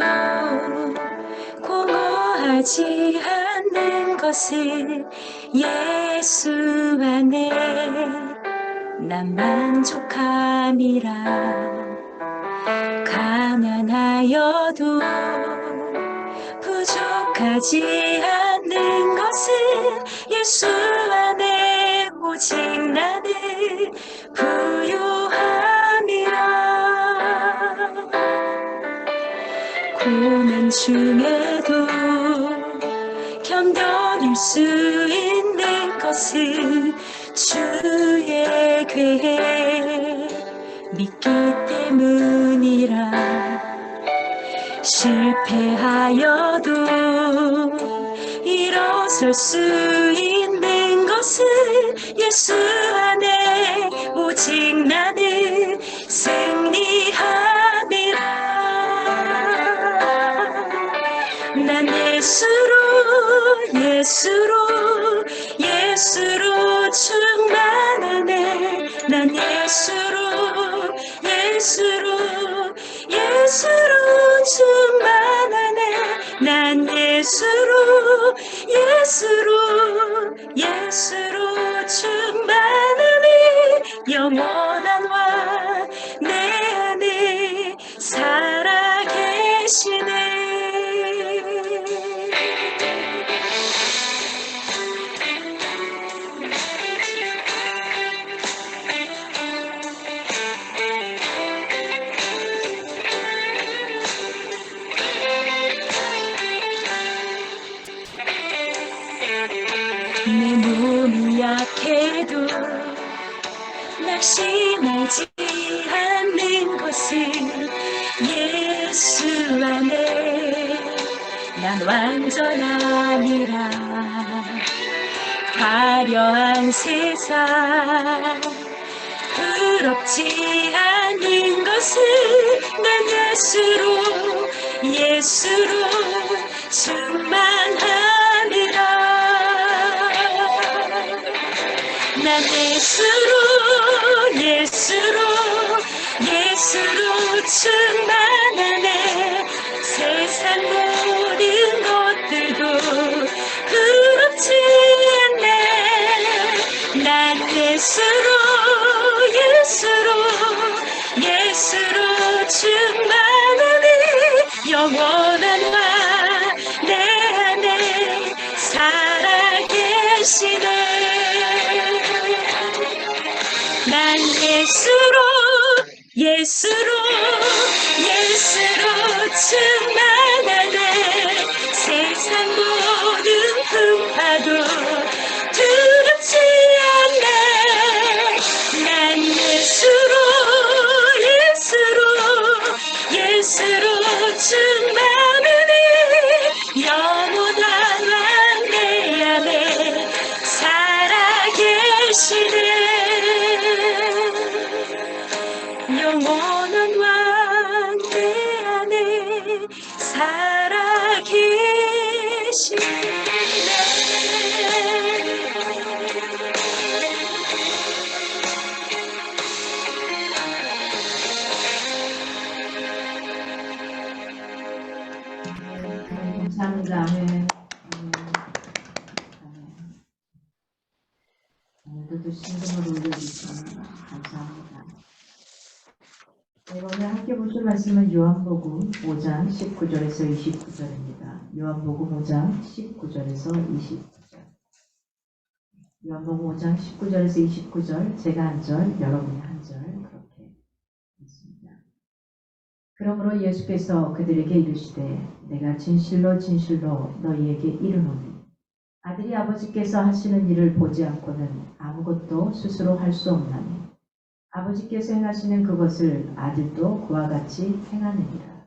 아파도 공허하지 않는 것을 예수 안에 난 만족함이라. 가난하여도 부족하지 않는 것을 예수 안에 오직 나는 부유함이라. 고난 중에도 견뎌낼 수 있는 것은 주의 괴 믿기 때문이라. 실패하여도 일어설 수 있는 것은 예수 안에 오직 나는 승리함이라. 난 예수로 충만하네. 난 예수로 충만하네. 난 예수로 충만하네. 영원한 왕 내 안에 살아계시네. 내 몸이 약해도 낙심하지 않는 것은 예수 안에 난 완전함이라. 화려한 세상 부럽지 않은 것은 난 예수로 충만함이라. 난 예수로 충만하네. 세상 모든 것들도 부럽지 않네. 난 예수로 충만하네. 영원한 왕 내 안에 살아계시네. 난 예수로 충만하네. 세상 모든 풍파도 두렵지 않네. 난 예수로 충만하네. 영원한 왕 내 안에 살아계시네. 영원한 왕 내 안에 살아계시네. 감사합니다. 아멘. 오늘도 신금을 올려주시니 감사합니다. 네, 오늘 함께 보실 말씀은 요한복음 5장 19절에서 29절입니다. 요한복음 5장 19절에서 29절. 요한복음 5장 19절에서 29절, 제가 한 절, 여러분이 한 절, 그렇게 있습니다. 그러므로 예수께서 그들에게 이르시되 내가 진실로 너희에게 이르노니 아들이 아버지께서 하시는 일을 보지 않고는 아무것도 스스로 할 수 없나니 아버지께서 행하시는 그것을 아들도 그와 같이 행하느니라.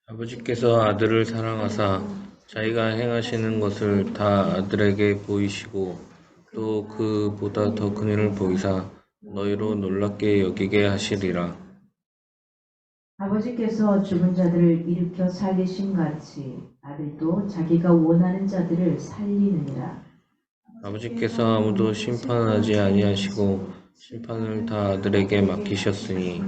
아버지께서 아들을 사랑하사 자기가 행하시는 것을 다 아들에게 보이시고 또 그보다 더 큰 일을 보이사 너희로 놀랍게 여기게 하시리라. 아버지께서 죽은 자들을 일으켜 살리신 같이 아들도 자기가 원하는 자들을 살리느니라. 아버지께서 아무도 심판하지 아니하시고 심판을 다 아들에게 맡기셨으니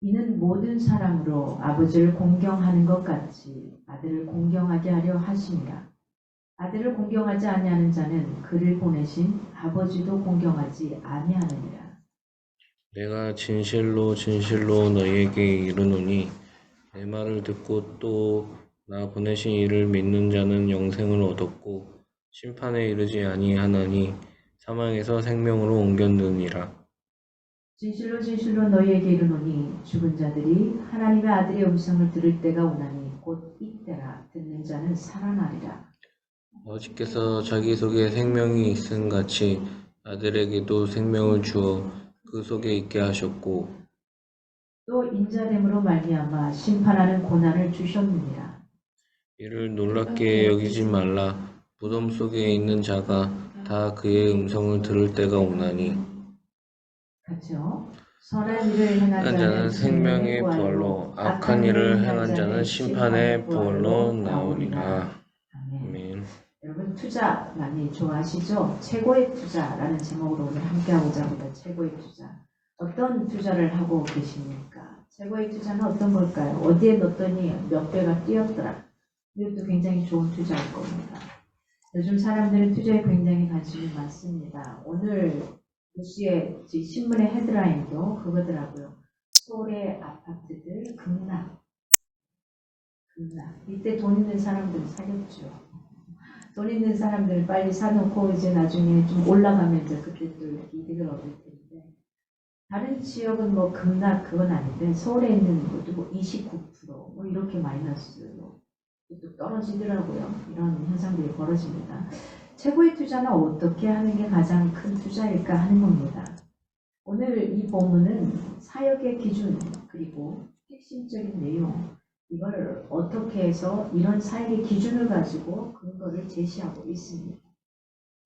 이는 모든 사람으로 아버지를 공경하는 것 같이 아들을 공경하게 하려 하심이라. 아들을 공경하지 아니하는 자는 그를 보내신 아버지도 공경하지 아니하느니라. 내가 진실로 진실로 너희에게 이르노니 내 말을 듣고 또 나 보내신 이를 믿는 자는 영생을 얻었고 심판에 이르지 아니하나니 사망에서 생명으로 옮겼느니라. 진실로 진실로 너희에게 이르노니 죽은 자들이 하나님의 아들의 음성을 들을 때가 오나니 곧 이때라. 듣는 자는 살아나리라. 아버지께서 자기 속에 생명이 있음 같이 아들에게도 생명을 주어 그 속에 있게 하셨고 또 인자됨으로 말미암아 심판하는 고난을 주셨느니라. 이를 놀랍게 여기지 말라. 무덤 속에 있는 자가 다 그의 음성을 들을 때가 오나니 그렇죠? 선한 일을 행한 한 자는 생명의 부활로 악한 일을 행한 자는 심판의 부활로 나오리라. 아멘. 아멘. 여러분 투자 많이 좋아하시죠? 최고의 투자라는 제목으로 오늘 함께하고자 합니다. 최고의 투자. 어떤 투자를 하고 계십니까? 최고의 투자는 어떤 걸까요? 어디에 넣었더니 몇 배가 뛰었더라. 이것도 굉장히 좋은 투자일 겁니다. 요즘 사람들은 투자에 굉장히 관심이 많습니다. 오늘 뉴스의 신문의 헤드라인도 그거더라고요. 서울의 아파트들 급락. 이때 돈 있는 사람들은 사겠죠. 돈 있는 사람들은 빨리 사놓고 이제 나중에 좀 올라가면 이제 그때 또 이렇게 이득을 얻을 텐데 다른 지역은 뭐 급락 그건 아닌데 서울에 있는 것도 뭐 29% 이렇게 마이너스로 또 떨어지더라고요. 이런 현상들이 벌어집니다. 최고의 투자는 어떻게 하는 게 가장 큰 투자일까 하는 겁니다. 오늘 이 본문은 사역의 기준 그리고 핵심적인 내용 이걸 어떻게 해서 이런 사역의 기준을 가지고 근거를 제시하고 있습니다.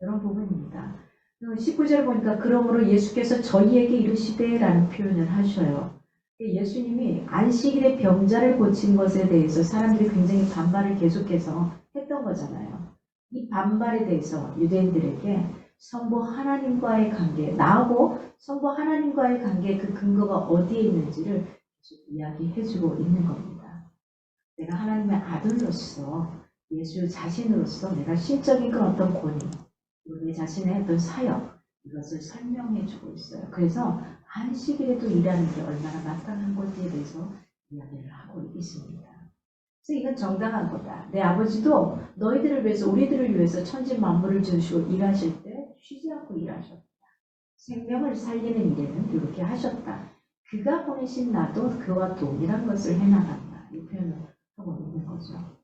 이런 부분입니다. 19절 보니까 그러므로 예수께서 저희에게 이르시되 라는 표현을 하셔요. 예수님이 안식일에 병자를 고친 것에 대해서 사람들이 굉장히 반발을 계속해서 했던 거잖아요. 이 반발에 대해서 유대인들에게 성부 하나님과의 관계, 나하고 성부 하나님과의 관계 그 근거가 어디에 있는지를 계속 이야기해주고 있는 겁니다. 내가 하나님의 아들로서 예수 자신으로서 내가 신적인 그런 어떤 권위, 그리고 내 자신의 어떤 사역 이것을 설명해주고 있어요. 그래서 안식일에도 일하는 게 얼마나 마땅한 건지에 대해서 이야기를 하고 있습니다. 그래서 이건 정당한 거다. 내 아버지도 너희들을 위해서 우리들을 위해서 천지 만물을 지으시고 일하실 때 쉬지 않고 일하셨다. 생명을 살리는 일에는 이렇게 하셨다. 그가 보내신 나도 그와 동일한 것을 해나간다. 이 표현을 하고 있는 거죠.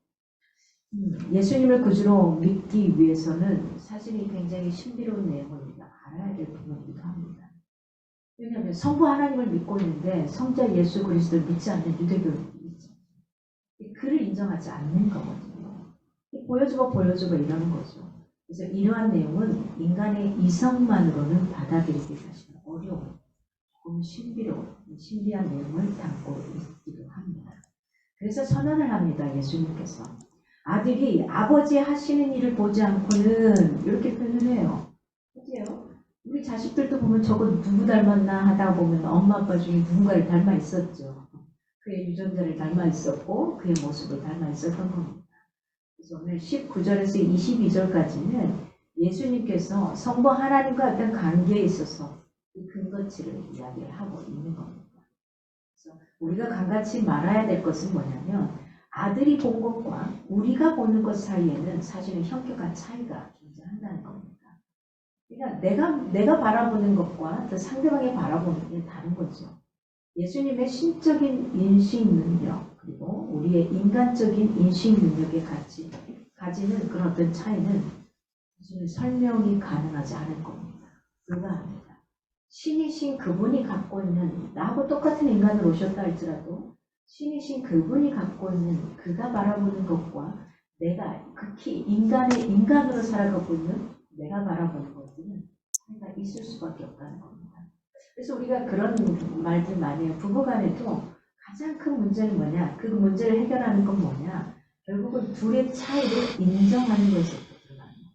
예수님을 구주로 믿기 위해서는 사실이 굉장히 신비로운 내용을 우리가 알아야 될 부분이기도 합니다. 왜냐하면 성부 하나님을 믿고 있는데 성자 예수 그리스도를 믿지 않는 유대교인들이 있죠. 그를 인정하지 않는 거거든요. 보여주고 이러는 거죠. 그래서 이러한 내용은 인간의 이성만으로는 받아들이기 사실 어려운 조금 신비한 내용을 담고 있기도 합니다. 그래서 선언을 합니다. 예수님께서. 아들이 아버지 하시는 일을 보지 않고는 이렇게 표현을 해요. 그죠? 우리 자식들도 보면 저거 누구 닮았나 하다 보면 엄마 아빠 중에 누군가를 닮아 있었죠. 그의 유전자를 닮아 있었고 그의 모습을 닮아 있었던 겁니다. 그래서 오늘 19절에서 22절까지는 예수님께서 성부 하나님과 어떤 관계에 있어서 이 근거치를 이야기를 하고 있는 겁니다. 그래서 우리가 강같이 말아야 될 것은 뭐냐면 아들이 본 것과 우리가 보는 것 사이에는 사실은 현격한 차이가 존재한다는 겁니다. 그러니까 내가 바라보는 것과 또 상대방이 바라보는 게 다른 거죠. 예수님의 신적인 인식 능력 그리고 우리의 인간적인 인식 능력에 가지는 그런 어떤 차이는 사실은 설명이 가능하지 않을 겁니다. 불가합니다. 신이신 그분이 갖고 있는 나하고 똑같은 인간으로 오셨다 할지라도 신이신 그분이 갖고 있는 그가 바라보는 것과 내가 극히 인간으로 살아가고 있는 내가 바라보는 것들은 차이가 있을 수밖에 없다는 겁니다. 그래서 우리가 그런 말들 많이 해요. 부부간에도 가장 큰 문제는 뭐냐? 그 문제를 해결하는 건 뭐냐? 결국은 둘의 차이를 인정하는 것에서 들어가는 거예요.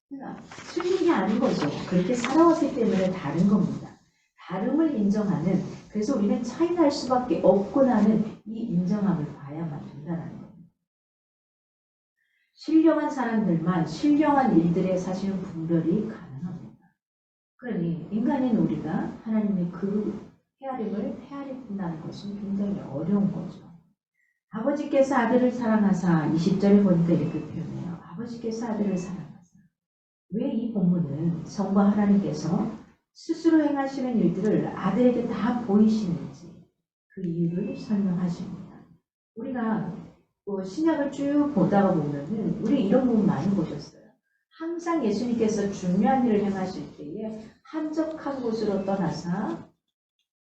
그러니까 틀린 게 아닌 거죠. 그렇게 살아왔기 때문에 다른 겁니다. 다름을 인정하는 그래서 우리는 차이날 수밖에 없구나는 이 인정함을 봐야만 된다는 거예요. 신령한 사람들만 신령한 일들에 사실은 분별이 가능합니다. 그러니 인간인 우리가 하나님의 그 헤아림을 헤아린다는 것은 굉장히 어려운 거죠. 아버지께서 아들을 사랑하사 20절에 보니까 이렇게 표현해요. 아버지께서 아들을 사랑하사. 왜 이 본문은 성부 하나님께서 스스로 행하시는 일들을 아들에게 다 보이시는지 그 이유를 설명하십니다. 우리가 신약을 쭉 보다가 보면은 우리 이런 부분 많이 보셨어요. 항상 예수님께서 중요한 일을 행하실 때에 한적한 곳으로 떠나서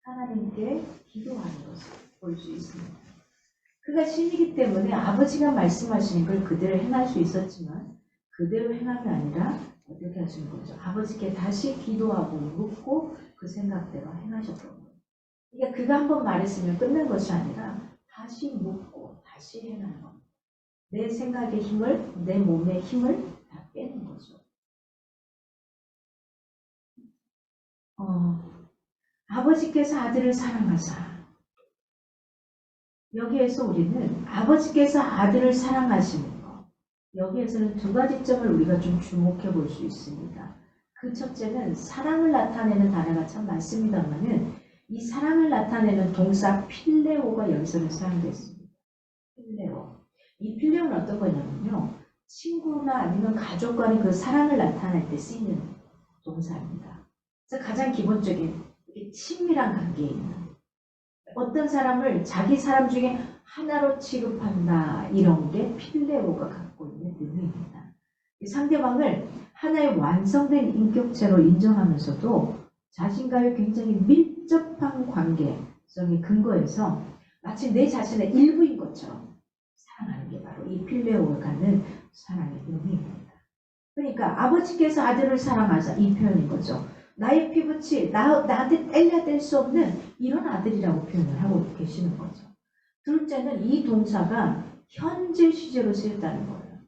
하나님께 기도하는 것을 볼 수 있습니다. 그가 신이기 때문에 아버지가 말씀하시는 걸 그대로 행할 수 있었지만 그대로 행함이 아니라 어떻게 하시는 거죠? 아버지께 다시 기도하고 묻고 그 생각대로 행하셨던 거예요. 그러니까 그가 한번 말했으면 끝난 것이 아니라 다시 묻고 다시 행하는 겁니다. 내 생각의 힘을, 내 몸의 힘을 다 빼는 거죠. 아버지께서 아들을 사랑하사. 여기에서 우리는 아버지께서 아들을 사랑하시는 것, 여기에서는 두 가지 점을 우리가 좀 주목해 볼 수 있습니다. 그 첫째는 사랑을 나타내는 단어가 참 많습니다만은 이 사랑을 나타내는 동사 필레오가 여기서는 사용됐습니다. 필레오. 이 필레오는 어떤 거냐면요. 친구나 아니면 가족 간의 그 사랑을 나타낼 때 쓰이는 동사입니다. 그래서 가장 기본적인 친밀한 관계에 있는 어떤 사람을 자기 사람 중에 하나로 취급한다, 이런 게 필레오가 갖고 있는 의미입니다. 상대방을 하나의 완성된 인격체로 인정하면서도 자신과의 굉장히 밀접한 관계성의 근거에서 마치 내 자신의 일부인 것처럼 사랑하는 게 바로 이 필레오가 갖는 사랑의 의미입니다. 그러니까 아버지께서 아들을 사랑하자, 이 표현인 거죠. 나의 피부치, 나한테 뗄래야 뗄 수 없는 이런 아들이라고 표현을 하고 계시는 거죠. 둘째는 이 동사가 현재 시제로 쓰였다는 거예요.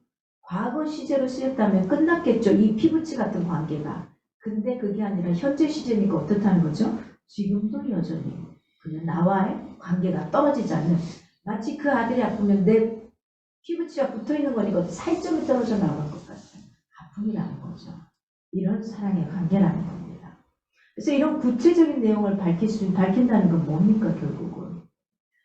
과거 시제로 쓰였다면 끝났겠죠. 이 피부치 같은 관계가. 근데 그게 아니라 현재 시제니까 어떻다는 거죠? 지금도 여전히 그는 나와의 관계가 떨어지지 않는, 마치 그 아들이 아프면 내 피부치가 붙어있는 거니까 살점이 떨어져 나오는 것 같은 아픔이라는 거죠. 이런 사랑의 관계라는 겁니다. 그래서 이런 구체적인 내용을 밝힌다는 건 뭡니까, 결국은?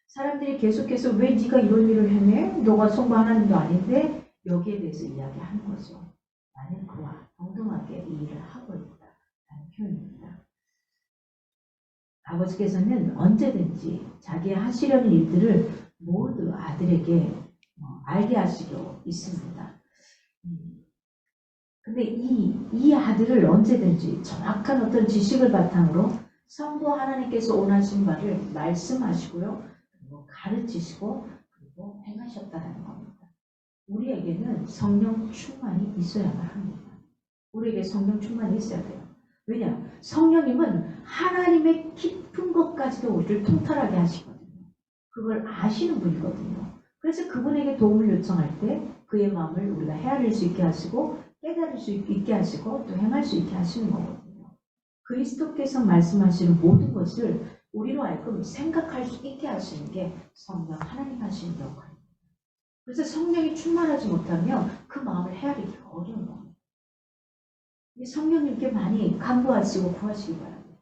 사람들이 계속해서 왜 네가 이런 일을 해내? 너가 성부 하나님도 아닌데? 여기에 대해서 이야기하는 거죠. 나는 그와 동등하게 이 일을 하고 있다라는 표현입니다. 아버지께서는 언제든지 자기 하시려는 일들을 모두 아들에게 알게 하시고 있습니다. 근데 이 아들을 언제든지 정확한 어떤 지식을 바탕으로 성부 하나님께서 원하신 바를 말씀하시고요. 그리고 가르치시고 그리고 행하셨다는 겁니다. 우리에게는 성령 충만이 있어야만 합니다. 우리에게 성령 충만이 있어야 돼요. 왜냐? 성령님은 하나님의 깊은 것까지도 우리를 통달하게 하시거든요. 그걸 아시는 분이거든요. 그래서 그분에게 도움을 요청할 때 그의 마음을 우리가 헤아릴 수 있게 하시고 깨달을 수 있게 하시고 또 행할 수 있게 하시는 거거든요. 그리스도께서 말씀하시는 모든 것을 우리로 하여금 생각할 수 있게 하시는 게 성령 하나님 하시는 역할입니다. 그래서 성령이 충만하지 못하면 그 마음을 헤아리기가 어려운 겁니다. 성령님께 많이 간구하시고 구하시기 바랍니다.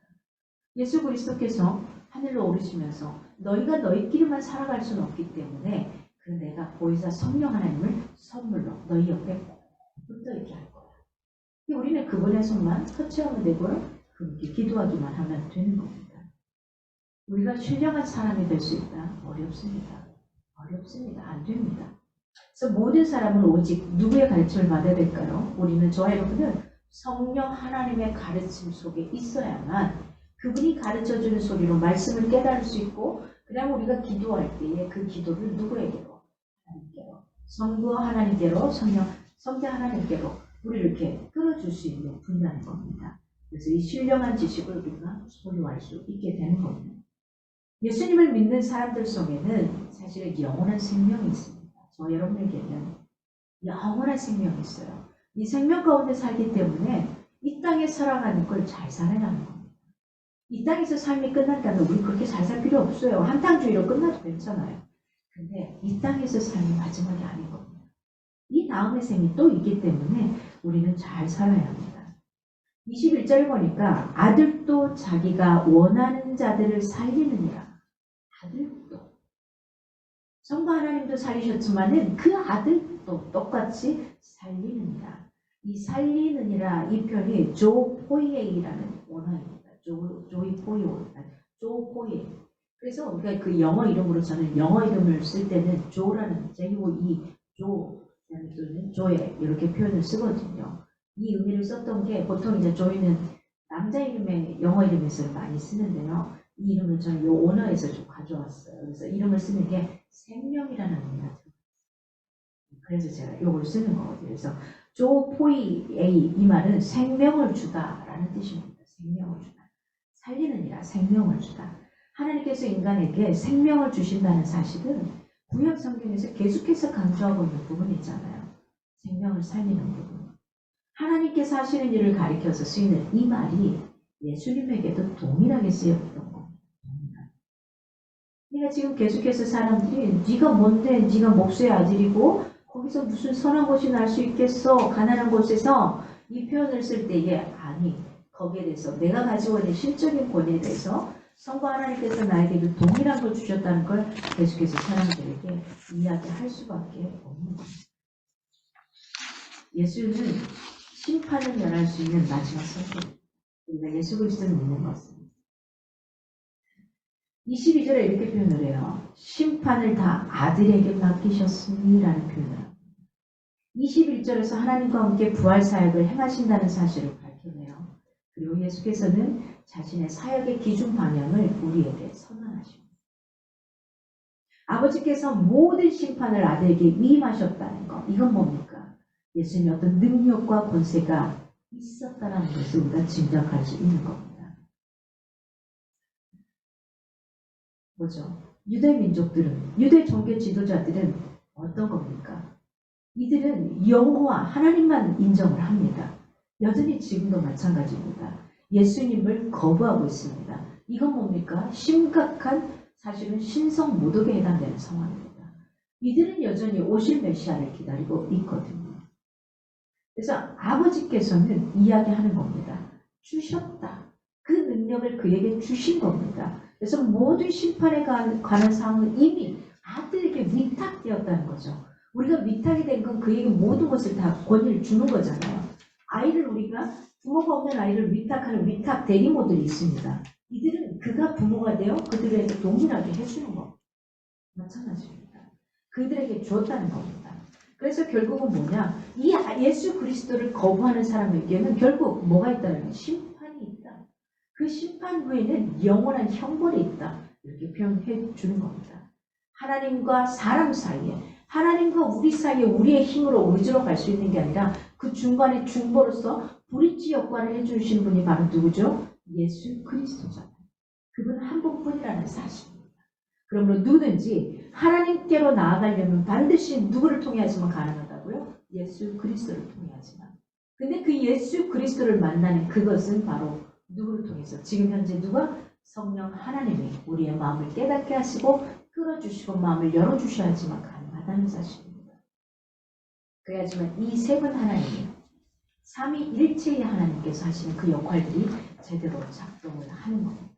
예수 그리스도께서 하늘로 오르시면서 너희가 너희끼리만 살아갈 수는 없기 때문에 그 내가 보혜사 성령 하나님을 선물로 너희 옆에 붙어 있게 할 거야. 우리는 그분의 손만 터치하면 되고요. 그분께 기도하기만 하면 되는 겁니다. 우리가 신령한 사람이 될 수 있다? 어렵습니다. 어렵습니다. 안 됩니다. 그래서 모든 사람은 오직 누구의 가르침을 받아야 될까요? 우리는, 저와 여러분은 성령 하나님의 가르침 속에 있어야만 그분이 가르쳐주는 소리로 말씀을 깨달을 수 있고, 그다음 우리가 기도할 때에 그 기도를 누구에게로? 하나님께로. 성부 하나님께로, 성자 하나님께로 우리를 이렇게 끌어줄 수 있는 분이라는 겁니다. 그래서 이 신령한 지식을 우리가 소유할 수 있게 되는 겁니다. 예수님을 믿는 사람들 속에는 사실은 영원한 생명이 있습니다. 저 여러분에게는 영원한 생명이 있어요. 이 생명 가운데 살기 때문에 이 땅에 살아가는 걸 잘 살아가는 겁니다. 이 땅에서 삶이 끝난다면 우리 그렇게 잘 살 필요 없어요. 한탕주의로 끝나도 괜찮아요. 근데 이 땅에서 삶이 마지막이 아닌 겁니다. 이 다음의 생이 또 있기 때문에 우리는 잘 살아야 합니다. 21절 보니까 아들도 자기가 원하는 자들을 살리느니라. 아들도. 성부 하나님도 살리셨지만은 그 아들도 똑같이 살리느니라. 이 살리느니라 이 표현이 조포이에이라는 원어입니다. 조포이에. 그래서 우리가 그 영어 이름으로 저는 영어 이름을 쓸 때는 조라는 또는 조에 이렇게 표현을 쓰거든요. 이 의미를 썼던 게 보통 이제 조이는 남자 이름의 영어 이름에서 많이 쓰는데요. 이 이름을 저는 이 언어에서 좀 가져왔어요. 그래서 이름을 쓰는 게 생명이라는 의미가 들어요. 그래서 제가 이걸 쓰는 거거든요. 그래서 조포이에이 이 말은 생명을 주다라는 뜻입니다. 생명을 주다. 살리느니라 생명을 주다. 하나님께서 인간에게 생명을 주신다는 사실은 구약 성경에서 계속해서 강조하고 있는 부분이 있잖아요. 생명을 살리는 부분. 하나님께서 하시는 일을 가리켜서 쓰이는 이 말이 예수님에게도 동일하게 쓰였던 겁니다. 그러니까 지금 계속해서 사람들이 네가 뭔데 네가 목수의 아들이고 거기서 무슨 선한 것이 날 수 있겠어 가난한 곳에서 이 표현을 쓸 때에 아니 거기에 대해서 내가 가지고 있는 실적인 권위에 대해서 성부 하나님께서 나에게도 동일한 걸 주셨다는 걸 계속해서 사람들에게 이야기할 수밖에 없는 겁니다. 예수는 심판을 면할 수 있는 마지막 선택. 우리가 예수 그리스도를 믿는 것은 22절에 이렇게 표현을 해요. 심판을 다 아들에게 맡기셨으니라는 표현을 합니다. 21절에서 하나님과 함께 부활 사역을 행하신다는 사실을 밝혀내요. 그리고 예수께서는 자신의 사역의 기준 방향을 우리에게 선언하십니다. 아버지께서 모든 심판을 아들에게 위임하셨다는 것. 이건 뭡니까? 예수님의 어떤 능력과 권세가 있었다는 것을 우리가 짐작할 수 있는 겁니다. 뭐죠? 유대 민족들은, 유대 종교 지도자들은 어떤 겁니까? 이들은 여호와 하나님만 인정을 합니다. 여전히 지금도 마찬가지입니다. 예수님을 거부하고 있습니다. 이건 뭡니까? 심각한 사실은 신성 모독에 해당되는 상황입니다. 이들은 여전히 오실 메시아를 기다리고 있거든요. 그래서 아버지께서는 이야기하는 겁니다. 주셨다. 그 능력을 그에게 주신 겁니다. 그래서 모든 심판에 관한 상황은 이미 아들에게 위탁되었다는 거죠. 우리가 위탁이 된 건 그에게 모든 것을 다 권위를 주는 거잖아요. 아이를 우리가 부모가 없는 아이를 위탁하는 위탁 대리모들이 있습니다. 이들은 그가 부모가 되어 그들에게 동일하게 해주는 거 마찬가지입니다. 그들에게 주었다는 겁니다. 그래서 결국은 뭐냐? 이 예수 그리스도를 거부하는 사람에게는 결국 뭐가 있다는 심판이 있다. 그 심판 후에는 영원한 형벌이 있다. 이렇게 표현해 주는 겁니다. 하나님과 사람 사이에, 하나님과 우리 사이에 우리의 힘으로 의지로 갈 수 있는 게 아니라 그 중간에 중보로서 브릿지 역할을 해주시는 분이 바로 누구죠? 예수 그리스도잖아요. 그분 한 분뿐이라는 사실입니다. 그러므로 누구든지 하나님께로 나아가려면 반드시 누구를 통해야지만 가능하다고요? 예수 그리스도를 통해야지만. 근데 그 예수 그리스도를 만나는 그것은 바로 누구를 통해서? 지금 현재 누가? 성령 하나님이 우리의 마음을 깨닫게 하시고 끌어주시고 마음을 열어주셔야지만 가능하다는 사실입니다. 그래야지만 이 세 분 하나님이 삼위일체의 하나님께서 하시는 그 역할들이 제대로 작동을 하는 겁니다.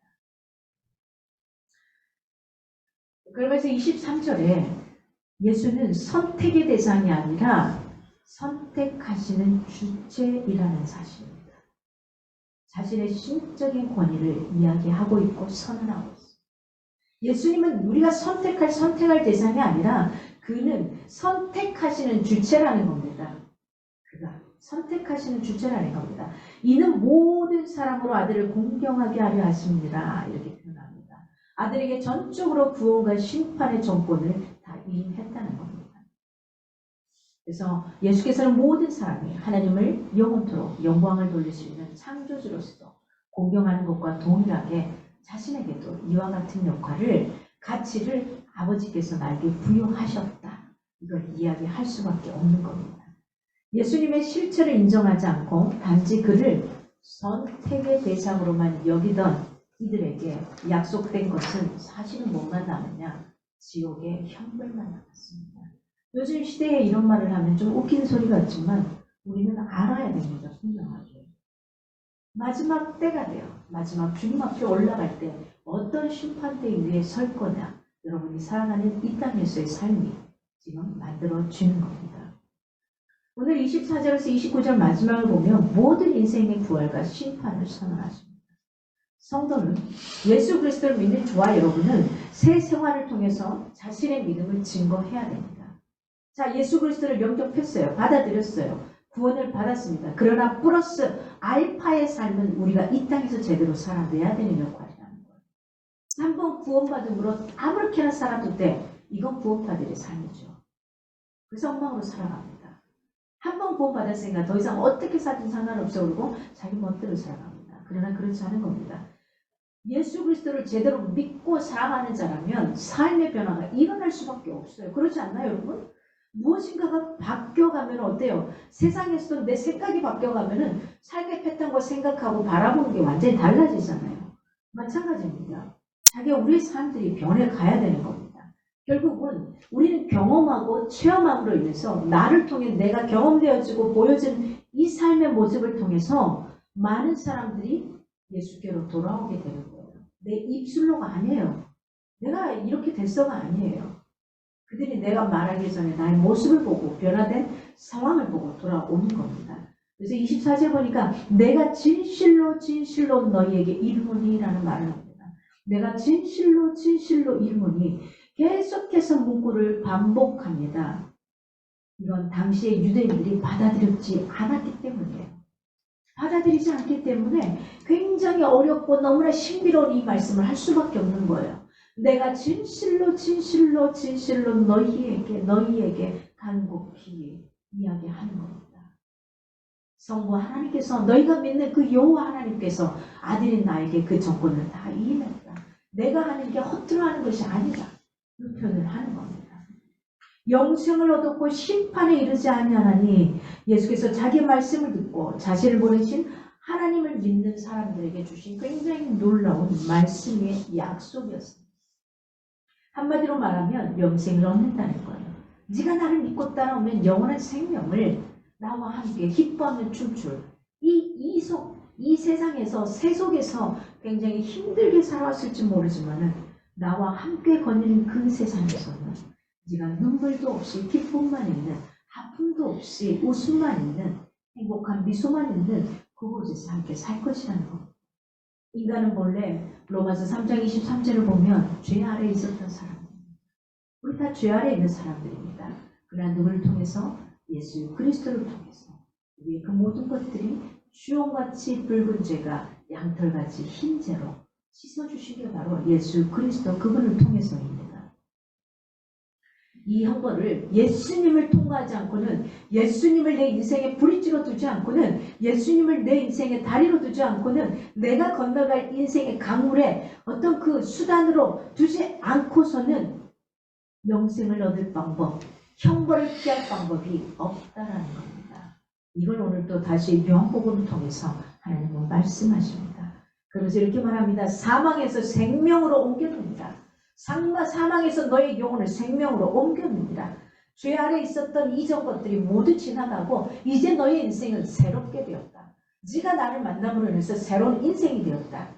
그러면서 23절에 예수는 선택의 대상이 아니라 선택하시는 주체이라는 사실입니다. 자신의 신적인 권위를 이야기하고 있고 선언하고 있습니다. 예수님은 우리가 선택할 대상이 아니라 그는 선택하시는 주체라는 겁니다. 그가 선택하시는 주체라는 겁니다. 이는 모든 사람으로 아들을 공경하게 하려 하십니다. 이렇게 표현합니다. 아들에게 전적으로 구원과 심판의 정권을 다 위임했다는 겁니다. 그래서 예수께서는 모든 사람이 하나님을 영원토록 영광을 돌릴 수 있는 창조주로서 공경하는 것과 동일하게 자신에게도 이와 같은 역할을, 가치를 아버지께서 나에게 부여하셨다. 이걸 이야기할 수밖에 없는 겁니다. 예수님의 실체를 인정하지 않고 단지 그를 선택의 대상으로만 여기던 이들에게 약속된 것은 사실은 뭐만 남았냐? 지옥의 형벌만 남았습니다. 요즘 시대에 이런 말을 하면 좀 웃기는 소리 같지만 우리는 알아야 됩니다. 분명하게. 마지막 때가 돼요. 마지막 주님 앞에 올라갈 때 어떤 심판대 위에 설 거냐. 여러분이 살아가는 이 땅에서의 삶이 지금 만들어지는 겁니다. 오늘 24절에서 29절 마지막을 보면 모든 인생의 부활과 심판을 선언하십니다. 성도는 예수 그리스도를 믿는 저와 여러분은 새 생활을 통해서 자신의 믿음을 증거해야 됩니다. 자, 예수 그리스도를 영접했어요. 받아들였어요. 구원을 받았습니다. 그러나 플러스 알파의 삶은 우리가 이 땅에서 제대로 살아내야 되는 역할이라는 거예요. 한번 구원받음으로 아무렇게나 살아도 돼. 이건 구원받을 삶이죠. 그래서 엉망으로 살아갑니다. 한번 구원받았으니까 더 이상 어떻게 살든 상관없어 그러고 자기 멋대로 살아갑니다. 그러나 그렇지 않은 겁니다. 예수 그리스도를 제대로 믿고 살아가는 자라면 삶의 변화가 일어날 수밖에 없어요. 그렇지 않나요, 여러분? 무엇인가가 바뀌어가면 어때요? 세상에서도 내 생각이 바뀌어가면은 삶의 패턴과 생각하고 바라보는 게 완전히 달라지잖아요. 마찬가지입니다. 우리 삶들이 변해가야 되는 겁니다. 결국은 우리는 경험하고 체험함으로 인해서 나를 통해 내가 경험되어지고 보여진 이 삶의 모습을 통해서 많은 사람들이 예수께로 돌아오게 되는 거예요. 내 입술로가 아니에요. 내가 이렇게 됐어가 아니에요. 그들이 내가 말하기 전에 나의 모습을 보고 변화된 상황을 보고 돌아오는 겁니다. 그래서 24절 보니까 내가 진실로 진실로 너희에게 이르노니 라는 말을 합니다. 내가 진실로 진실로 이르노니 계속해서 문구를 반복합니다. 이건 당시의 유대인들이 받아들였지 않았기 때문이에요. 받아들이지 않기 때문에 굉장히 어렵고 너무나 신비로운 이 말씀을 할 수밖에 없는 거예요. 내가 진실로 진실로 진실로 너희에게 간곡히 이야기하는 겁니다. 성부 하나님께서 너희가 믿는 그 여호와 하나님께서 아들인 나에게 그 정권을 다 이임했다. 내가 하는 게 허투루 하는 것이 아니다. 그 표현을 하는 겁니다. 영생을 얻었고 심판에 이르지 아니하나니 예수께서 자기 말씀을 듣고 자신을 보내신 하나님을 믿는 사람들에게 주신 굉장히 놀라운 말씀의 약속이었습니다. 한마디로 말하면 영생을 얻는다는 거예요. 네가 나를 믿고 따라오면 영원한 생명을 나와 함께 기뻐하며 춤출 이 세상에서 세속에서 굉장히 힘들게 살아왔을지 모르지만은 나와 함께 거니는 그 세상에서는 네가 눈물도 없이 기쁨만 있는 아픔도 없이 웃음만 있는 행복한 미소만 있는 그곳에서 함께 살 것이라는 것. 인간은 본래 로마서 3장 23절을 보면 죄 아래에 있었던 사람입니다. 우리 다 죄 아래에 있는 사람들입니다. 그러나 누구를 통해서? 예수 그리스도를 통해서 우리의 그 모든 것들이 주홍같이 붉은 죄가 양털같이 흰 죄로 씻어주신 게 바로 예수 그리스도 그분을 통해서입니다. 이 형벌을 예수님을 통과하지 않고는 예수님을 내 인생에 브릿지로 두지 않고는 예수님을 내 인생의 다리로 두지 않고는 내가 건너갈 인생의 강물에 어떤 그 수단으로 두지 않고서는 영생을 얻을 방법, 형벌을 피할 방법이 없다라는 겁니다. 이걸 오늘 또 다시 요한복음을 통해서 하나님은 말씀하십니다. 그러면서 이렇게 말합니다. 사망에서 생명으로 옮겨줍니다. 사망에서 너의 영혼을 생명으로 옮겨줍니다. 죄 아래 있었던 이전 것들이 모두 지나가고 이제 너의 인생은 새롭게 되었다. 네가 나를 만남으로 인해서 새로운 인생이 되었다.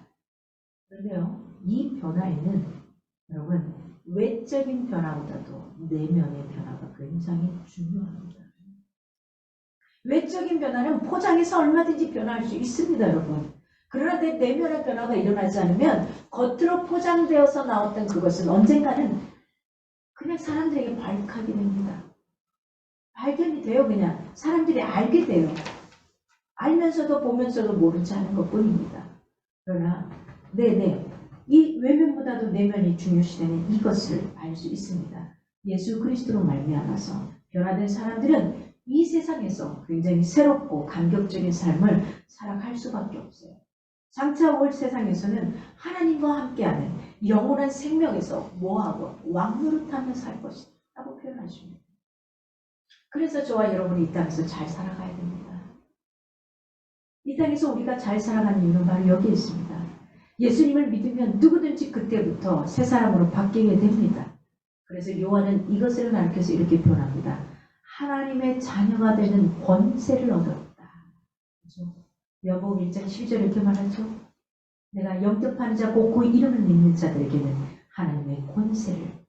그런데요, 이 변화에는 여러분 외적인 변화보다도 내면의 변화가 굉장히 중요합니다. 외적인 변화는 포장해서 얼마든지 변화할 수 있습니다, 여러분. 그러나 내 내면의 변화가 일어나지 않으면 겉으로 포장되어서 나왔던 그것은 언젠가는 그냥 사람들에게 발칵이 됩니다. 발견이 돼요. 그냥 사람들이 알게 돼요. 알면서도 보면서도 모르지 않은 것뿐입니다. 그러나 이 외면보다도 내면이 중요시되는 이것을 알 수 있습니다. 예수 그리스도로 말미암아서 변화된 사람들은 이 세상에서 굉장히 새롭고 감격적인 삶을 살아갈 수밖에 없어요. 장차 올 세상에서는 하나님과 함께하는 영원한 생명에서 뭐하고 왕노릇하며 살 것이다 라고 표현하십니다. 그래서 저와 여러분이 이 땅에서 잘 살아가야 됩니다. 이 땅에서 우리가 잘 살아가는 이유는 바로 여기에 있습니다. 예수님을 믿으면 누구든지 그때부터 새 사람으로 바뀌게 됩니다. 그래서 요한은 이것을 가르쳐서 이렇게 표현합니다. 하나님의 자녀가 되는 권세를 얻었다. 그렇죠? 요한복음 1장 12절 이렇게 말하죠. 내가 영접하는 자 곧 그 이름을 믿는 자들에게는 하나님의 권세를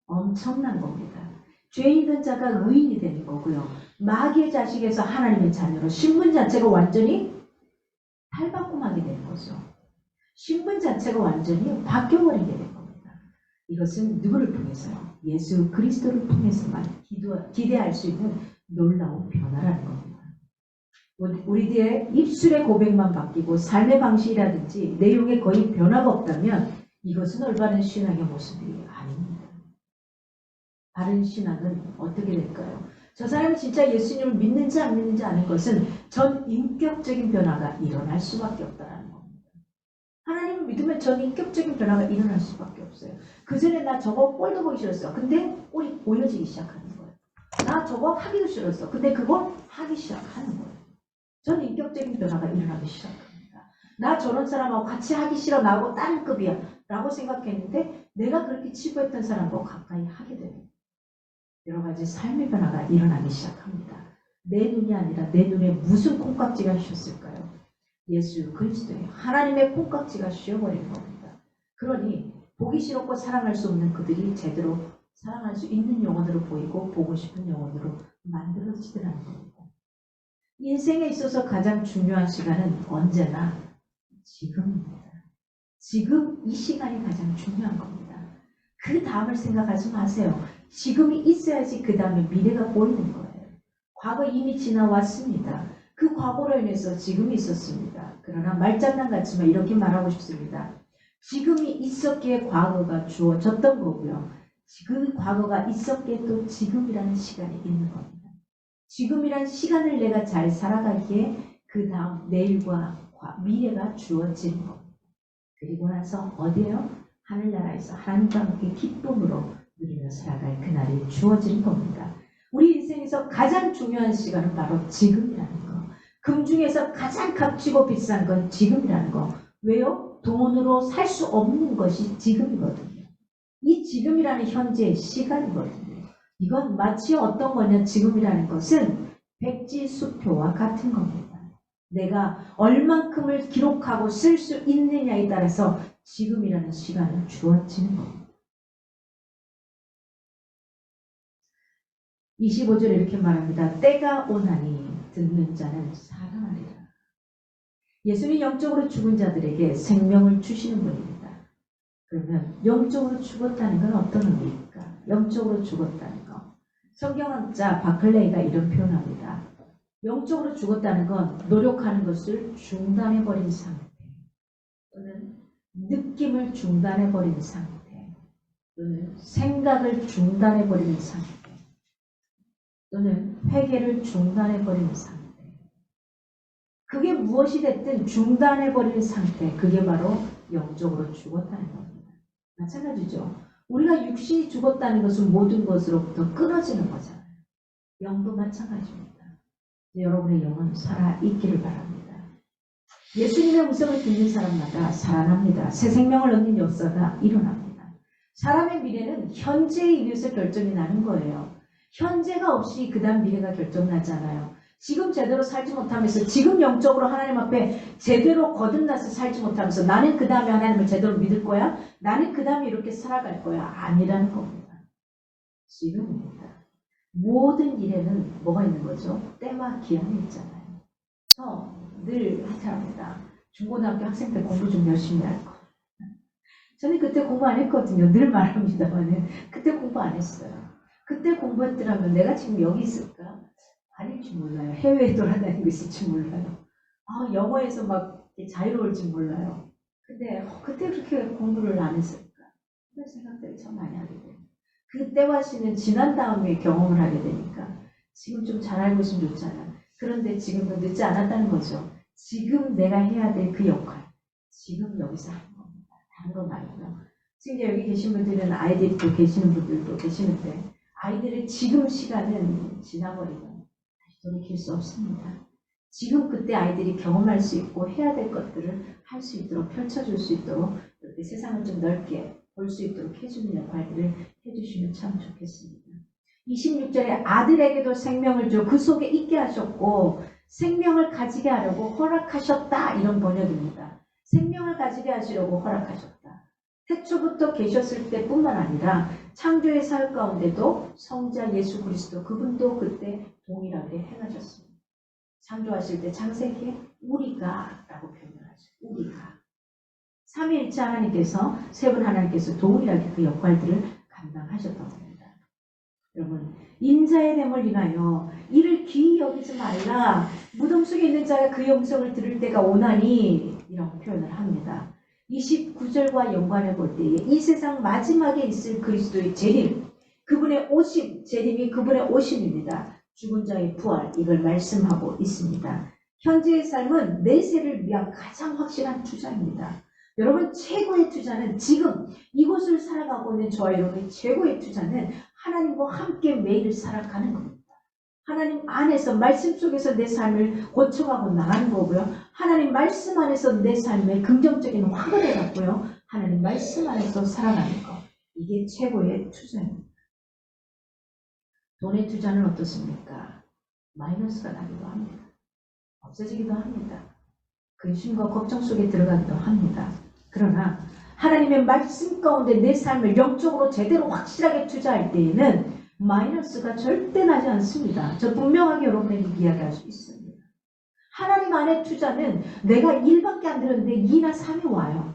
엄청난 겁니다. 죄인된 자가 의인이 되는 거고요. 마귀의 자식에서 하나님의 자녀로 신분 자체가 완전히 탈바꿈하게 되는 거죠. 신분 자체가 완전히 바뀌어버리게 된 겁니다. 이것은 누구를 통해서요? 예수 그리스도를 통해서만 기대할 수 있는 놀라운 변화라는 겁니다. 우리들의 입술의 고백만 바뀌고 삶의 방식이라든지 내용에 거의 변화가 없다면 이것은 올바른 신앙의 모습이 아닙니다. 바른 신앙은 어떻게 될까요? 저 사람이 진짜 예수님을 믿는지 안 믿는지 아는 것은 전 인격적인 변화가 일어날 수밖에 없다는 겁니다. 하나님을 믿으면 전 인격적인 변화가 일어날 수밖에 없어요. 그전에 나 저거 꼴도 보기 싫었어. 근데 꼴이 보여지기 시작하는 거예요. 나 저거 하기도 싫었어. 근데 그걸 하기 시작하는 거예요. 전 인격적인 변화가 일어나기 시작합니다. 나 저런 사람하고 같이 하기 싫어. 나하고 다른 급이야. 라고 생각했는데 내가 그렇게 치부했던 사람하고 가까이 하게 됩니다. 여러 가지 삶의 변화가 일어나기 시작합니다. 내 눈이 아니라 내 눈에 무슨 콩깍지가 씌었을까요? 예수 그리스도의 하나님의 콩깍지가 씌어버린 겁니다. 그러니 보기 싫었고 사랑할 수 없는 그들이 제대로 사랑할 수 있는 영혼으로 보이고 보고 싶은 영혼으로 만들어지더라는 겁니다. 인생에 있어서 가장 중요한 시간은 언제나 지금입니다. 지금 이 시간이 가장 중요한 겁니다. 그 다음을 생각하지 마세요. 지금이 있어야지 그 다음에 미래가 보이는 거예요. 과거 이미 지나왔습니다. 그 과거로 인해서 지금이 있었습니다. 그러나 말장난 같지만 이렇게 말하고 싶습니다. 지금이 있었기에 과거가 주어졌던 거고요. 그 과거가 있었기에 또 지금이라는 시간이 있는 겁니다. 지금이란 시간을 내가 잘 살아가기에 그 다음 내일과 미래가 주어지는 겁니다. 그리고 나서 어디에요? 하늘나라에서 하나님과 함께 기쁨으로 누리며 살아갈 그날이 주어지는 겁니다. 우리 인생에서 가장 중요한 시간은 바로 지금이라는 거. 금 중에서 가장 값지고 비싼 건 지금이라는 거. 왜요? 돈으로 살 수 없는 것이 지금이거든요. 이 지금이라는 현재의 시간이거든요. 이건 마치 어떤 거냐, 지금이라는 것은 백지수표와 같은 겁니다. 내가 얼만큼을 기록하고 쓸 수 있느냐에 따라서 지금이라는 시간은 주어지는 겁니다. 25절에 이렇게 말합니다. 때가 오나니 듣는 자는 살아나리라. 예수님 영적으로 죽은 자들에게 생명을 주시는 분입니다. 그러면 영적으로 죽었다는 건 어떤 의미입니까? 영적으로 죽었다는 거. 성경학자 바클레이가 이런 표현합니다. 영적으로 죽었다는 건 노력하는 것을 중단해버린 상태, 또는 느낌을 중단해버린 상태, 또는 생각을 중단해버리는 상태, 또는 회개를 중단해버리는 상태. 그게 무엇이 됐든 중단해버리는 상태, 그게 바로 영적으로 죽었다는 겁니다. 마찬가지죠. 우리가 육신이 죽었다는 것은 모든 것으로부터 끊어지는 거잖아요. 영도 마찬가지입니다. 여러분의 영은 살아있기를 바랍니다. 예수님의 음성을 듣는 사람마다 살아납니다. 새 생명을 얻는 역사가 일어납니다. 사람의 미래는 현재에 의해서 결정이 나는 거예요. 현재가 없이 그 다음 미래가 결정나잖아요. 지금 제대로 살지 못하면서, 지금 영적으로 하나님 앞에 제대로 거듭나서 살지 못하면서 나는 그 다음에 하나님을 제대로 믿을 거야? 나는 그 다음에 이렇게 살아갈 거야? 아니라는 겁니다. 지금입니다. 모든 일에는 뭐가 있는 거죠? 때와 기한이 있잖아요. 늘 하차합니다. 중고등학교 학생 때 공부 좀 열심히 할 거. 저는 그때 공부 안 했거든요. 늘 말합니다만 그때 공부 안 했어요. 그때 공부했더라면 내가 지금 여기 있을까? 아닐지 몰라요. 해외에 돌아다니고 있을지 몰라요. 영어에서 막 자유로울지 몰라요. 근데 그때 그렇게 공부를 안 했을까? 그런 생각들을 참 많이 하게 돼요. 그때와 시는 지난 다음에 경험을 하게 되니까 지금 좀 잘 알고 있으면 좋잖아. 그런데 지금도 늦지 않았다는 거죠. 지금 내가 해야 될 그 역할, 지금 여기서 하는 겁니다. 다른 거 말고요. 지금 여기 계신 분들은 아이들이 또 계시는 분들도 계시는데 아이들의 지금 시간은 지나버리면 다시 돌이킬 수 없습니다. 지금 그때 아이들이 경험할 수 있고 해야 될 것들을 할 수 있도록 펼쳐줄 수 있도록 이렇게 세상을 좀 넓게 볼 수 있도록 해주는 역할들을 해주시면 참 좋겠습니다. 26절에 아들에게도 생명을 줘 그 속에 있게 하셨고 생명을 가지게 하려고 허락하셨다 이런 번역입니다. 생명을 가지게 하시려고 허락하셨다. 태초부터 계셨을 때뿐만 아니라 창조의 사역 가운데도 성자 예수 그리스도 그분도 그때 동일하게 행하셨습니다. 창조하실 때 창세기에 우리가 라고 표현을 하죠. 우리가. 삼위일체 하나님께서 세 분 하나님께서 동일하게 그 역할들을 감당하셨던 겁니다. 여러분 인자의 됨을 인하여 이를 귀히 여기지 말라. 무덤 속에 있는 자가 그 음성을 들을 때가 오나니 이라고 표현을 합니다. 29절과 연관해 볼 때에 이 세상 마지막에 있을 그리스도의 재림, 그분의 오심, 재림이 그분의 오심입니다. 죽은 자의 부활, 이걸 말씀하고 있습니다. 현재의 삶은 내세를 위한 가장 확실한 투자입니다. 여러분 최고의 투자는 지금 이곳을 살아가고 있는 저와 여러분의 최고의 투자는 하나님과 함께 매일 살아가는 겁니다. 하나님 안에서 말씀 속에서 내 삶을 고쳐가고 나가는 거고요. 하나님 말씀 안에서 내 삶에 긍정적인 확언을 갖고요. 하나님 말씀 안에서 살아가는 것. 이게 최고의 투자입니다. 돈의 투자는 어떻습니까? 마이너스가 나기도 합니다. 없어지기도 합니다. 근심과 걱정 속에 들어가기도 합니다. 그러나 하나님의 말씀 가운데 내 삶을 영적으로 제대로 확실하게 투자할 때에는 마이너스가 절대 나지 않습니다. 저 분명하게 여러분에게 이야기할 수 있습니다. 하나님 안에 투자는 내가 1밖에 안 되는데 2나 3이 와요.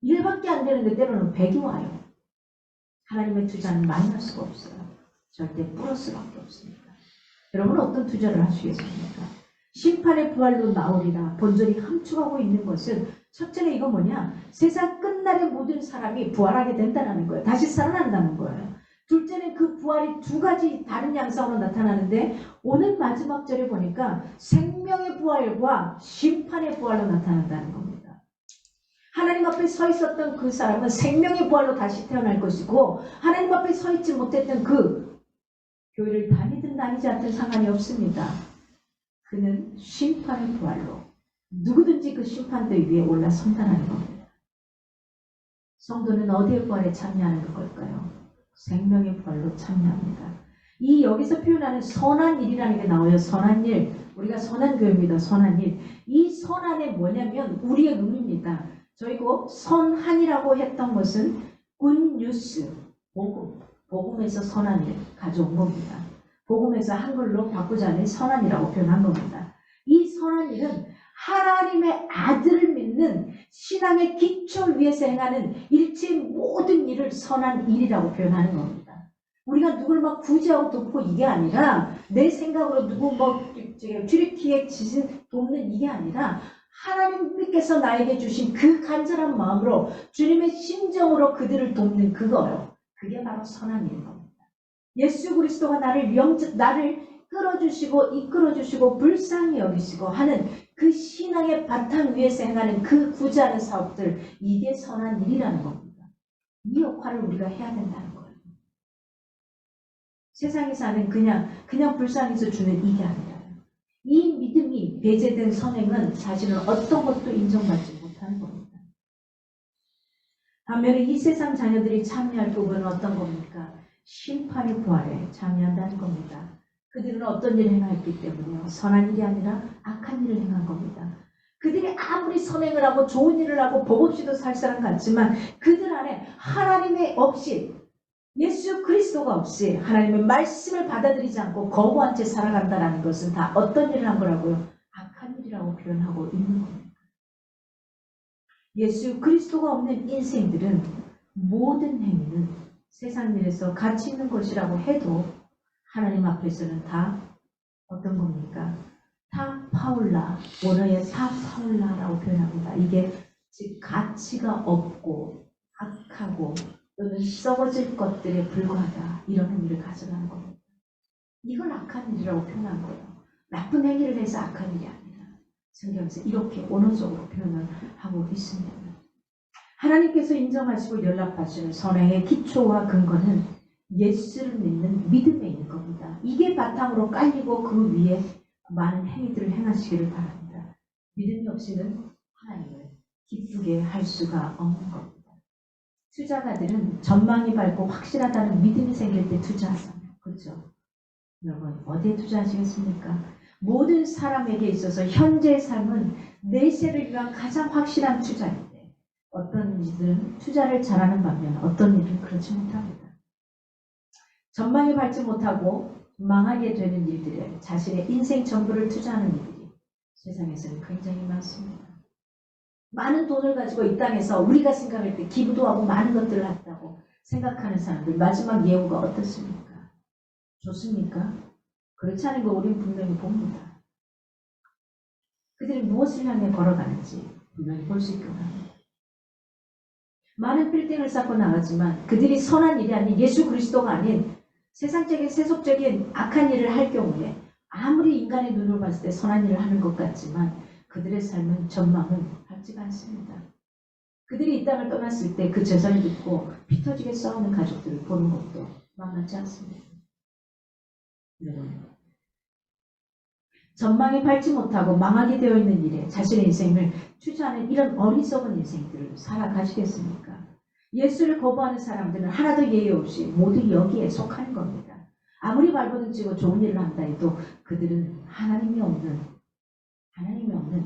1밖에 안 되는데 때로는 100이 와요. 하나님의 투자는 마이너스가 없어요. 절대 플러스밖에 없습니다. 여러분 어떤 투자를 하시겠습니까? 심판의 부활로 나오리라. 본절이 함축하고 있는 것은 첫째는 이건 뭐냐? 세상 끝날에 모든 사람이 부활하게 된다는 거예요. 다시 살아난다는 거예요. 둘째는 그 부활이 두 가지 다른 양상으로 나타나는데 오늘 마지막 절에 보니까 생명의 부활과 심판의 부활로 나타난다는 겁니다. 하나님 앞에 서 있었던 그 사람은 생명의 부활로 다시 태어날 것이고 하나님 앞에 서 있지 못했던 그 교회를 다니든 다니지 않든 상관이 없습니다. 그는 심판의 부활로 누구든지 그 심판대 위에 올라선다는 겁니다. 성도는 어디의 부활에 참여하는 걸까요? 생명의 부활로 참여합니다. 이 여기서 표현하는 선한 일이라는 게 나와요. 선한 일. 우리가 선한 교회입니다. 선한 일. 이 선한이 뭐냐면 우리의 의미입니다. 저희고 선한이라고 했던 것은 굿뉴스, 복음. 복음에서 선한 일 가져온 겁니다. 복음에서 한글로 바꾸자니 선한이라고 표현한 겁니다. 이 선한 일은 하나님의 아들을 믿는 신앙의 기초 위에서 행하는 일체의 모든 일을 선한 일이라고 표현하는 겁니다. 우리가 누굴 막 구제하고 돕고 이게 아니라 내 생각으로 누구 튀리키에 지진 돕는 이게 아니라 하나님께서 나에게 주신 그 간절한 마음으로 주님의 심정으로 그들을 돕는 그거요. 그게 바로 선한 일인 겁니다. 예수 그리스도가 나를 끌어주시고 이끌어주시고 불쌍히 여기시고 하는 그 신앙의 바탕 위에서 행하는 그 구제하는 사업들, 이게 선한 일이라는 겁니다. 이 역할을 우리가 해야 된다는 거예요. 세상에서 하는 그냥 불쌍해서 주는 이게 아니라요. 이 믿음이 배제된 선행은 사실은 어떤 것도 인정받지 못하는 겁니다. 반면에 이 세상 자녀들이 참여할 부분은 어떤 겁니까? 심판의 부활에 참여한다는 겁니다. 그들은 어떤 일을 행했기 때문에요. 선한 일이 아니라 악한 일을 행한 겁니다. 그들이 아무리 선행을 하고 좋은 일을 하고 복 없이도 살 사람 같지만 그들 안에 하나님의 없이 예수 그리스도가 없이 하나님의 말씀을 받아들이지 않고 거부한 채 살아간다는 것은 다 어떤 일을 한 거라고요? 악한 일이라고 표현하고 있는 겁니다. 예수 그리스도가 없는 인생들은 모든 행위는 세상 일에서 가치 있는 것이라고 해도 하나님 앞에서는 다 어떤 겁니까? 타 파울라, 원어의 사 파울라라고 표현합니다. 이게 즉 가치가 없고 악하고 또는 썩어질 것들에 불과하다, 이런 의미를 가져가는 겁니다. 이걸 악한 일이라고 표현한 거예요. 나쁜 행위를 해서 악한 일이 아니라 성경에서 이렇게 원어적으로 표현을 하고 있습니다. 하나님께서 인정하시고 연락하시는 선행의 기초와 근거는 예수를 믿는 믿음에 있는 겁니다. 이게 바탕으로 깔리고 그 위에 많은 행위들을 행하시기를 바랍니다. 믿음이 없이는 하나님을 기쁘게 할 수가 없는 겁니다. 투자가들은 전망이 밝고 확실하다는 믿음이 생길 때 투자하잖아요. 그렇죠? 여러분 어디에 투자하시겠습니까? 모든 사람에게 있어서 현재의 삶은 내세를 위한 가장 확실한 투자인데 어떤 이들은 투자를 잘하는 반면 어떤 일은 그렇지 못합니다. 전망이 밝지 못하고 망하게 되는 일들에 자신의 인생 전부를 투자하는 이들이 세상에서는 굉장히 많습니다. 많은 돈을 가지고 이 땅에서 우리가 생각할 때 기부도 하고 많은 것들을 한다고 생각하는 사람들 마지막 예후가 어떻습니까? 좋습니까? 그렇지 않은 거 우리는 분명히 봅니다. 그들이 무엇을 향해 걸어가는지 분명히 볼 수 있고 합니다. 많은 빌딩을 쌓고 나가지만 그들이 선한 일이 아닌 예수 그리스도가 아닌 세상적인 세속적인 악한 일을 할 경우에 아무리 인간의 눈으로 봤을 때 선한 일을 하는 것 같지만 그들의 삶은 전망은 밝지가 않습니다. 그들이 이 땅을 떠났을 때 그 재산을 듣고 피 터지게 싸우는 가족들을 보는 것도 만만치 않습니다. 여러분, 전망이 밝지 못하고 망하게 되어 있는 일에 자신의 인생을 투자하는 이런 어리석은 인생들을 살아가시겠습니까? 예수를 거부하는 사람들은 하나도 예외 없이 모두 여기에 속하는 겁니다. 아무리 발버둥 치고 좋은 일을 한다 해도 그들은 하나님이 없는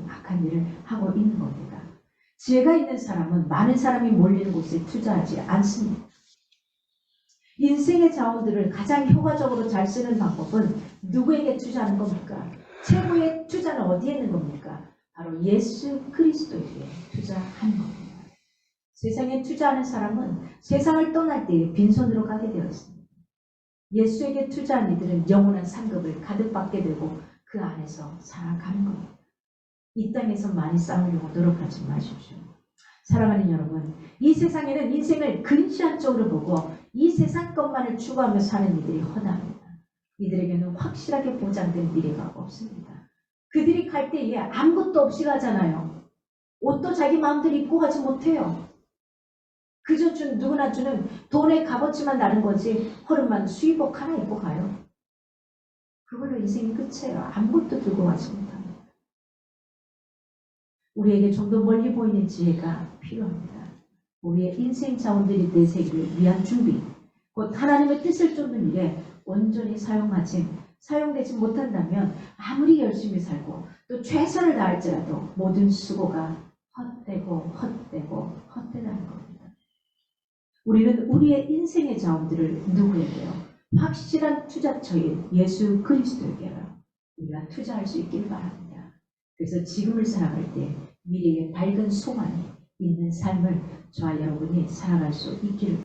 악한 일을 하고 있는 겁니다. 지혜가 있는 사람은 많은 사람이 몰리는 곳에 투자하지 않습니다. 인생의 자원들을 가장 효과적으로 잘 쓰는 방법은 누구에게 투자하는 겁니까? 최고의 투자는 어디에 있는 겁니까? 바로 예수 그리스도에게 투자하는 겁니다. 세상에 투자하는 사람은 세상을 떠날 때에 빈손으로 가게 되어 있습니다. 예수에게 투자한 이들은 영원한 상급을 가득 받게 되고 그 안에서 살아가는 겁니다. 이 땅에서 많이 싸우려고 노력하지 마십시오. 사랑하는 여러분, 이 세상에는 인생을 근시한 쪽으로 보고 이 세상 것만을 추구하며 사는 이들이 허다합니다. 이들에게는 확실하게 보장된 미래가 없습니다. 그들이 갈 때에 아무것도 없이 가잖아요. 옷도 자기 마음대로 입고 가지 못해요. 그저 누구나 주는 돈의 값어치만 나는 거지 허름한 수의복 하나 입고 가요. 그걸로 인생이 끝이에요. 아무것도 들고 가지 못합니다. 우리에게 좀 더 멀리 보이는 지혜가 필요합니다. 우리의 인생 자원들이 내세기를 위한 준비, 곧 하나님의 뜻을 쫓는 일에 온전히 사용되지 못한다면 아무리 열심히 살고 또 최선을 다할지라도 모든 수고가 헛되다는 겁니다. 우리는 우리의 인생의 자원들을 누구에게요? 확실한 투자처인 예수 그리스도에게요. 우리가 투자할 수 있길 바랍니다. 그래서 지금을 살아갈 때 미래의 밝은 소망이 있는 삶을 저와 여러분이 살아갈 수 있기를